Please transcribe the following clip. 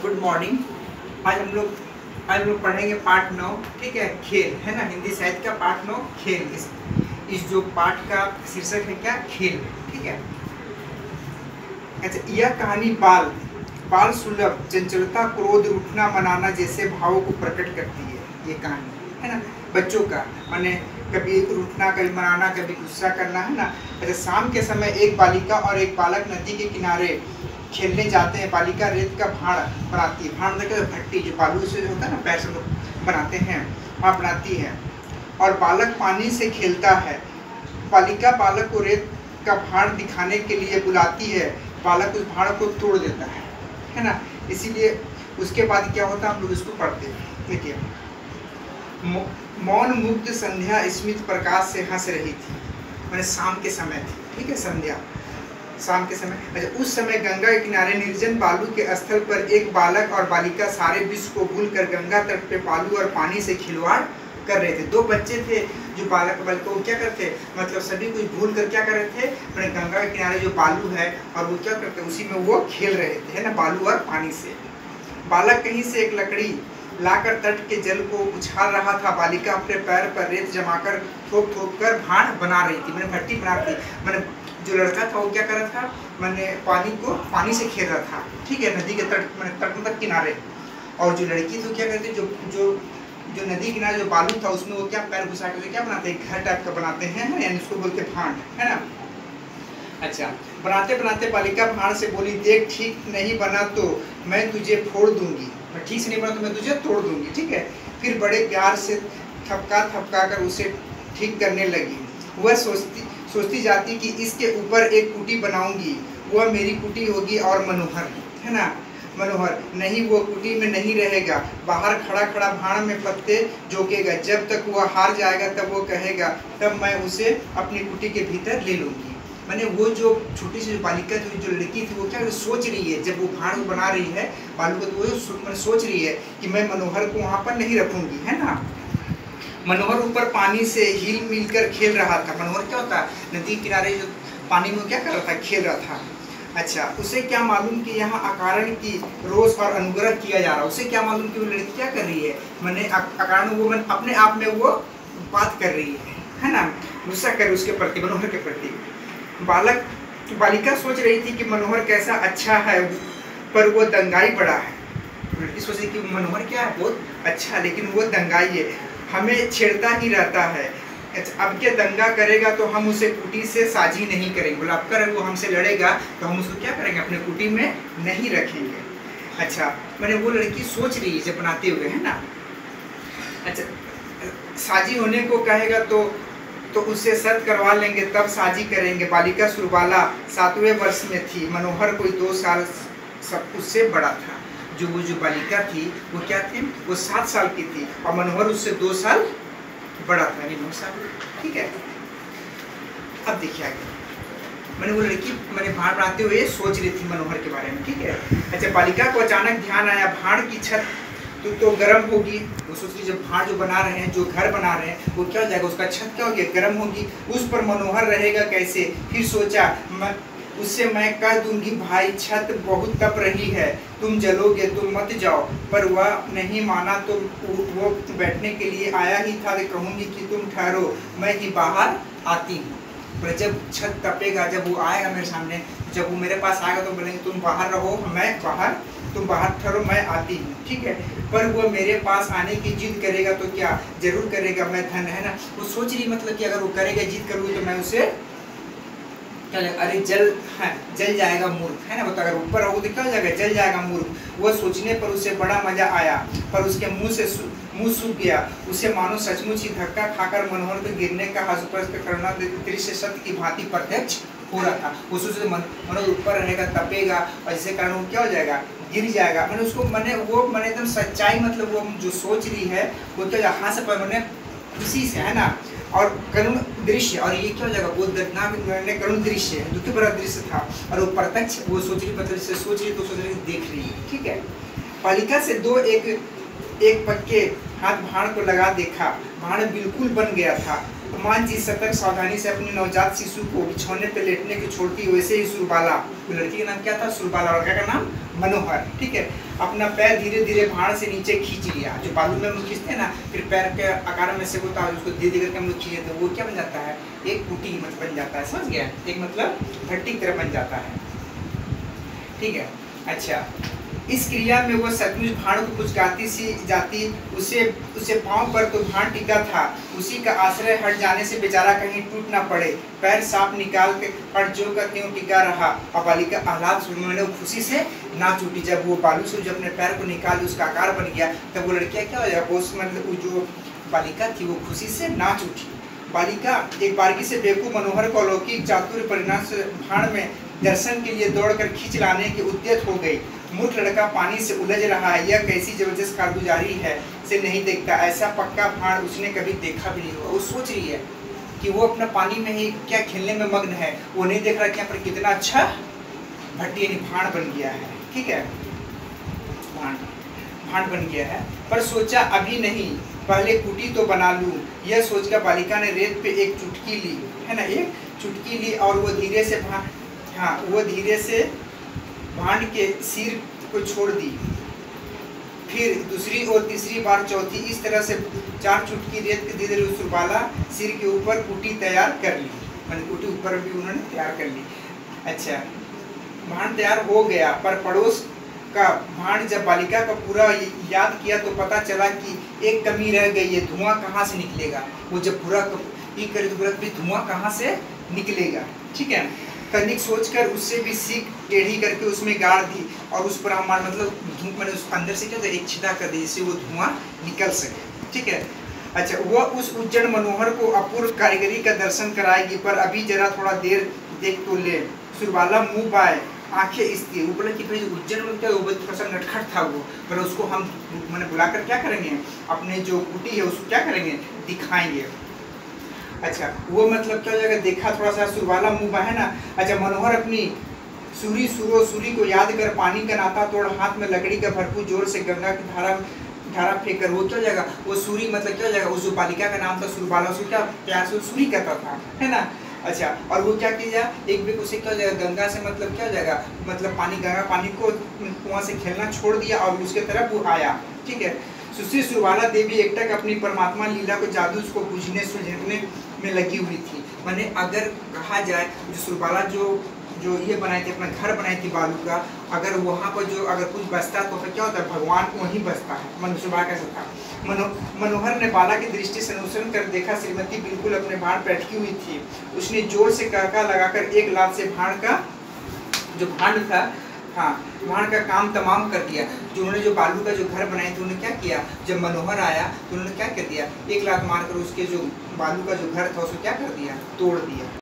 Good morning. आज हम लोग पढ़ेंगे पाठ 9। ठीक है, खेल है ना, हिंदी साहित्य का पाठ 9 खेल। इस जो पाठ का शीर्षक है क्या, खेल। ठीक है। अच्छा, यह कहानी बाल सुलभ चंचलता, क्रोध, उठना मनाना जैसे भावों को प्रकट करती है। ये कहानी है ना बच्चों का, माने कभी उठना, कभी मनाना, कभी गुस्सा करना, है ना। अच्छा, शाम के समय एक बालिका और एक बालक नदी के किनारे खेलने जाते हैं। बालिका रेत का भाड़ बनाती है। भाड़ मतलब भट्टी, जो बालू से होता है ना, पैर से लोग बनाते हैं, वहाँ बनाती है। और बालक पानी से खेलता है। बालिका बालक को रेत का भाड़ दिखाने के लिए बुलाती है। बालक उस भाड़ को तोड़ देता है ना। इसीलिए उसके बाद क्या होता है, हम लोग इसको पढ़ते हैं। देखिए, मौन मुग्ध संध्या स्मित प्रकाश से हंस रही थी। मैंने शाम के समय थी। ठीक है, संध्या शाम के समय। अच्छा, उस समय गंगा के किनारे निर्जन बालू के स्थल पर एक बालक और बालिका सारे विश्व को भूलकर गंगा तट पे बालू और पानी से खिलवाड़ कर रहे थे। दो बच्चे थे जो बालक बालिका वो क्या करते, मतलब सभी कुछ भूल कर क्या कर रहे थे, मैंने गंगा के किनारे जो बालू है और वो क्या करते, उसी में वो खेल रहे थे, है ना, बालू और पानी से। बालक कहीं से एक लकड़ी लाकर तट के जल को उछाल रहा था। बालिका अपने पैर पर रेत जमाकर ठोक ठोक कर भाड़ बना रही थी, मैंने भट्टी बना रही थी। मैंने जो लड़का था वो क्या कर रहा था, मैंने पानी से खेल रहा था। ठीक है, नदी के तट, मैंने तट मतलब किनारे। और जो लड़की थी वो क्या करती, जो नदी किनारे जो बालू था उसमें वो क्या पैर घुसा के क्या बनाते हैं, घर टाइप का बनाते हैं, यानी उसको बोलते भाड़, है ना। अच्छा, बनाते बनाते बालिका भाड़ से बोली, देख ठीक नहीं बना तो मैं तुझे फोड़ दूंगी, मैं ठीक से नहीं बना तो मैं तुझे तोड़ दूंगी। ठीक है। फिर बड़े प्यार से थपका कर उसे ठीक करने लगी। वह सोचती जाती कि इसके ऊपर एक कुटी बनाऊंगी, वह मेरी कुटी होगी। और मनोहर, है ना, मनोहर नहीं, वो कुटी में नहीं रहेगा, बाहर खड़ा खड़ा भाड़ में पत्ते जोकेगा। जब तक वह हार जाएगा तब वो कहेगा, तब मैं उसे अपनी कुटी के भीतर ले लूंगी। मैंने वो जो छोटी सी बालिका थी, जो लड़की थी, वो क्या सोच रही है, जब वो भाड़ बना रही है बालू को, तो वो सोच रही है कि मैं मनोहर को वहाँ पर नहीं रखूंगी, है ना। मनोहर ऊपर पानी से हिल मिल कर खेल रहा था। मनोहर क्या होता है, नदी किनारे जो पानी में क्या कर रहा था, खेल रहा था। अच्छा, उसे क्या मालूम कि यहाँ अकारण की रोष और अनुग्रह किया जा रहा है। उसे क्या मालूम कि वो लड़की क्या कर रही है, मैंने अकारण वो मन अपने आप में वो बात कर रही है ना, गुस्सा कर उसके प्रति, मनोहर के प्रति। बालिका सोच रही थी कि मनोहर कैसा अच्छा है, पर वो दंगाई बड़ा है। लड़की सोच रही कि मनोहर क्या है, बहुत अच्छा, लेकिन वो दंगाई है, हमें छेड़ता ही रहता है। अब क्या दंगा करेगा तो हम उसे कुटी से साझी नहीं करेंगे। बोला, अब कर वो हमसे लड़ेगा तो हम उसको क्या करेंगे, अपने कुटी में नहीं रखेंगे। अच्छा, मैंने वो लड़की सोच रही है जब बनाते हुए, है ना। अच्छा, साझी होने को कहेगा तो उससे शर्त करवा लेंगे, तब साझी करेंगे। बालिका सुरबाला 7वें वर्ष में थी। मनोहर कोई 2 साल सब उससे बड़ा था। जो बालिका थी वो क्या थी, वो 7 साल की थी और मनोहर उससे 2 साल बड़ा था, यानी 9 साल। ठीक है। अब देखिए आगे, मैंने वो लड़की मैंने भाड़ बनाते हुए सोच रही थी मनोहर के बारे में। ठीक है। अच्छा, बालिका को अचानक ध्यान आया, भाड़ की छत तो गर्म होगी। वो सोच रही, जब भाड़ जो बना रहे हैं, जो घर बना रहे हैं, वो क्या हो जाएगा, उसका छत क्या होगी, गर्म होगी, उस पर मनोहर रहेगा कैसे। फिर सोचा, उससे मैं कह दूंगी, भाई छत बहुत तप रही है, तुम जलोगे, तुम मत जाओ। पर वह नहीं माना तो वो बैठने के लिए आया ही था। कहूंगी कि तुम ठहरो, मैं ही बाहर आती हूँ। पर जब छत तपेगा, जब वो आएगा मेरे सामने, जब वो मेरे पास आएगा तो बोलेंगे, तुम बाहर रहो, मैं बाहर, तुम बाहर ठहरो, मैं आती हूँ। ठीक है। पर वो मेरे पास आने की जिद करेगा तो क्या, जरूर करेगा, मैं धन, है ना। वो सोच रही, मतलब कि अगर वो करेगा, जिद करूँगी तो मैं उसे, अरे जल जाएगा मूर्ख, है ना। बता, अगर ऊपर रहोगे तो क्या हो जाएगा, जल जाएगा मूर्ख। वह सोचने पर उसे बड़ा मजा आया, पर उसके मुंह सूख गया। उसे मानो सचमुच ही धक्का खाकर मनोहर को गिरने का हास्यप्रद करना दृश्य सत्य की भांति प्रत्यक्ष हो रहा था। उस मनोहर ऊपर रहेगा, तपेगा, और जिसके कारण वो क्या हो जाएगा, गिर जाएगा। मैंने उसको मैंने एकदम सच्चाई, मतलब वो जो सोच रही है वो क्या, यहाँ से मैंने खुशी से, है ना, और करुण दृश्य, और ये क्या हो जाएगा, वो दर्दनाक करुण दृश्य है, दुखी भरा दृश्य था। और वो प्रत्यक्ष वो सोच रही, मतलब से सोच रही तो सोच रही, देख रही है। ठीक है। बालिका से एक पक्के हाथ भाड़ को लगा देखा, भाड़ बिल्कुल बन गया था। हनुमान जी सतर्क सावधानी से अपने नवजात शिशु को बिछौने पर लेटने की छोड़ती, वैसे ही सुरबाला, लड़की का नाम क्या था? सुरबाला, लड़का का नाम मनोहर, ठीक है, अपना पैर धीरे धीरे भाड़ से नीचे खींच लिया। जो बालू में हम लोग खींचते हैं ना, फिर पैर के आकार में से होता है, उसको धीरे धीरे करके हम लोग खींचते हैं, वो क्या बन जाता है? एक कुटी मतलब बन जाता है, समझ गया? एक मतलब भट्टी की तरह बन जाता है, ठीक है। अच्छा, इस क्रिया में वो सचमुच भाड़ को कुचकाती सी जाती, उसे पांव पर तो भाड़ टिका था, उसी का आश्रय हट जाने से बेचारा कहीं टूट ना पड़े। पैर साफ निकाल के पर जो का त्यों टिका रहा। और बालिका आह्लाद सुनने खुशी से नाच उठी। जब वो बालू से जब अपने पैर को निकाल उसका आकार बन गया, तब वो लड़कियां क्या हो जाए, वो मतलब जो बालिका थी वो खुशी से नाच उठी। बालिका एक बारगी से बेवकूफ मनोहर को अलौकिक चातुर्य परिणाम से भाड़ में दर्शन के लिए दौड़कर खींच लाने की उद्यत हो गई। मूर्ख लड़का पानी से उलझ रहा है, यह कैसी जबरदस्त कारगुजारी है, से नहीं देखता। ऐसा पक्का भाड़ उसने कभी देखा भी नहीं हुआ। वो सोच रही है कि वो अपना पानी में ही क्या खेलने में मग्न है, वो नहीं देख रहा कि यहाँ पर कितना अच्छा भट्टी यानी भाड़ बन गया है, ठीक है, भाड़ बन गया है। पर सोचा अभी नहीं, पहले कुटी तो बना लूं। यह सोचकर बालिका ने रेत पे एक चुटकी ली, है ना, एक चुटकी ली, और वो धीरे से भाड़ के सिर को छोड़ दी। फिर दूसरी और तीसरी बार चौथी, इस तरह से 4 चुटकी रेत के धीरे धीरे सुरबाला सिर के ऊपर कुटी तैयार कर ली, मतलब कुटी ऊपर भी उन्होंने तैयार कर ली। अच्छा, भाड़ तैयार हो गया, पर पड़ोस का भाड़ जब बालिका का पूरा याद किया तो पता चला कि एक कमी रह गई है, धुआं कहाँ से निकलेगा। वो जब पूरा ये करे तो धुआं कहाँ से निकलेगा, ठीक है। तनिक सोचकर उससे भी सीख टेढ़ी करके उसमें गाड़ दी, और उस पर मतलब धूप में उस अंदर से क्या था, एक छिदा कर दी जिससे वो धुआं निकल सके, ठीक है। अच्छा, वह उस उज्जैन मनोहर को अपूर्व कारीगरी का दर्शन कराएगी, पर अभी जरा थोड़ा देर देख तो ले। सुरबाला मुंह पाए, आंखें स्थिर। वो बोला कि भाई उज्जैन में क्या, वो थोड़ा सा नटखट था वो, पर उसको हम मैंने बुलाकर क्या करेंगे, अपने जो कुटी है उसको क्या करेंगे, दिखाएंगे। अच्छा, वो मतलब क्या हो जाएगा, देखा थोड़ा सा सुरबाला मुँह है ना। अच्छा, मनोहर अपनी सूरी को याद कर पानी का नाता तोड़ हाथ में लकड़ी का भरपूर जोर से गंगा की धारा फेंक कर, वो क्या हो जाएगा, वो सूरी मतलब क्या हो जाएगा, उस बालिका का नाम था सुरबाला, उसको क्या प्यार से सूरी कहता था, है ना। अच्छा, और वो क्या किया, एक बेक उसे क्या हो जाएगा, गंगा से मतलब क्या हो जाएगा, मतलब गंगा पानी को कुआं से खेलना छोड़ दिया और उसके तरफ वो आया, ठीक है। सुश्री सुरबाला देवी एकटक अपनी परमात्मा लीला को जादू उसको बुझने सुलझने में लगी हुई थी। मैंने अगर कहा जाए जो सुरबाला जो ये बनाई थी, अपना घर बनाई थी बालू का, अगर वहाँ पर जो अगर कुछ बसता तो फिर क्या होता है, भगवान वहीं बसता है। मनुष्यबा कैसा था। मनोहर ने बाला की दृष्टि से अनुसरण कर देखा, श्रीमती बिल्कुल अपने भाड़ पर अटकी हुई थी। उसने जोर से कहका लगाकर एक लात से भाड़ का जो भांड था, हाँ, भाड़ का काम तमाम कर दिया। जो उन्होंने जो बालू का जो घर बनाए थे उन्होंने क्या किया, जब मनोहर आया तो उन्होंने क्या कर दिया, एक लात मारकर उसके जो बालू का जो घर था उसको क्या कर दिया, तोड़ दिया।